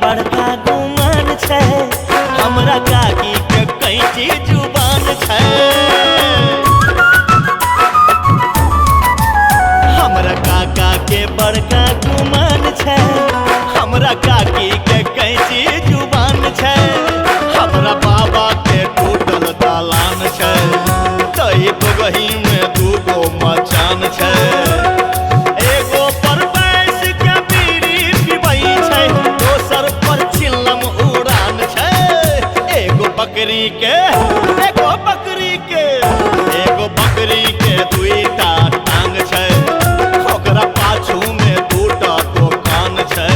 बड़का गुमान छै, हमरा काकी के कैची जुबान छै। हमरा काका के बड़का गुमान छै, हमरा काकी के कैची जुबान छै। हमरा बाबा के टूटल दालान छै, तई बगही में दूगो मचान छै। एगो पर बैस के बीड़ी पिबई छै, दोसर पर चिल्लम उड़ान छै। एगो बकरी के एगो बकरी के एगो बकरी के दुईटा टांग छै, ओकरा पाछू में दूटा दोकान छै।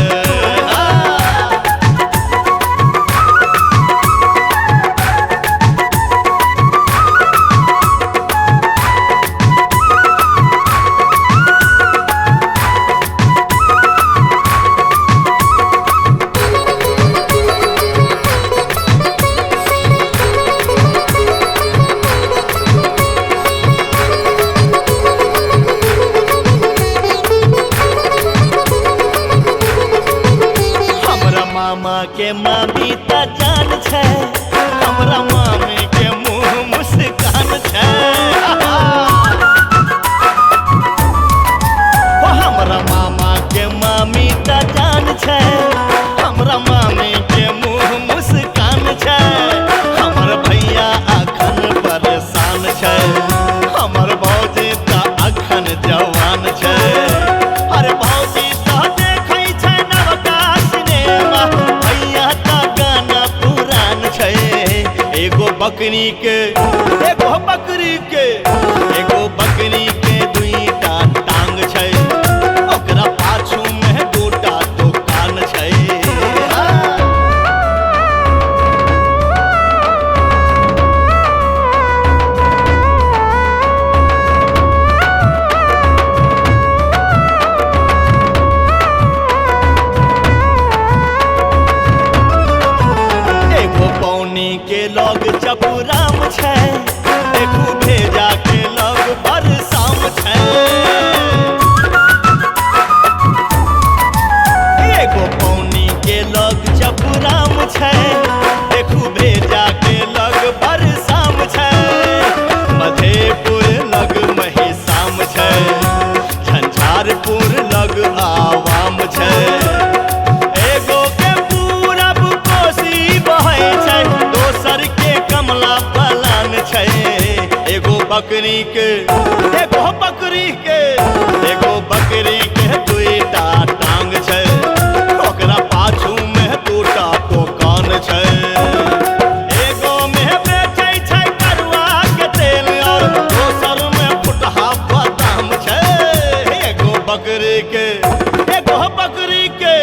मामा के मामी त जान छै, हमरा मामी के मुँह मुस्कान छै। हमरा मामा के मामी त जान छै, हमरा मामी के मुँह मुस्कान छै। हमर भैया अखन परेशान छै, हमर भौजी त अखन जवान छै। अरे भौजी त देखै छै नवका सिनेमा, भैया त गाना पुरान छै। एगो बकरी के एगो बकरी के एगो बकरी के दुईटा टांग छै, ओकरा पाछू में दूटा दुकान छै। एगो पौनी के लग चपुराम छै, एगो भेजा के लग बरसाम छै। एगो पौनी के लग चपुराम छै, एगो भेजा के लग बरसाम छै। मधेपुर लग महिसाम छै, झंझारपुर लग आवाम छै। एगो के पूरब कोसी बहै छै, दोसर के कमला बलान छै। एगो बकरी के एगो बकरी के एगो बकरी के दुईटा टांग छै, ओकरा पाछू में दूटा दोकान छै। एगो में बेचै छै करुआ के तेल, और दोसर में फुटहा बादाम छै। एगो बकरी के एगो बकरी के